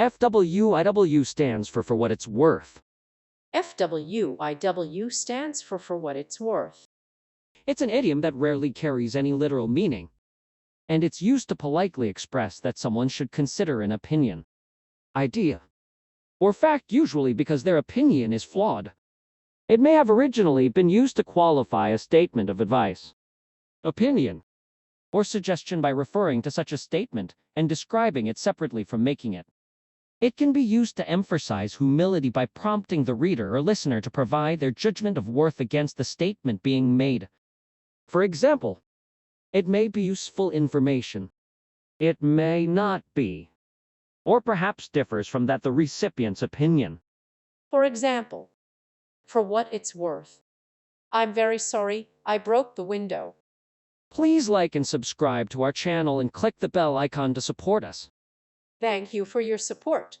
FWIW stands for what it's worth. FWIW stands for what it's worth. It's an idiom that rarely carries any literal meaning, and it's used to politely express that someone should consider an opinion, idea, or fact, usually because their opinion is flawed. It may have originally been used to qualify a statement of advice, opinion, or suggestion by referring to such a statement and describing it separately from making it. It can be used to emphasize humility by prompting the reader or listener to provide their judgment of worth against the statement being made. For example, it may be useful information. It may not be, or perhaps differs from the recipient's opinion. For example, for what it's worth. I'm very sorry, I broke the window. Please like and subscribe to our channel and click the bell icon to support us. Thank you for your support.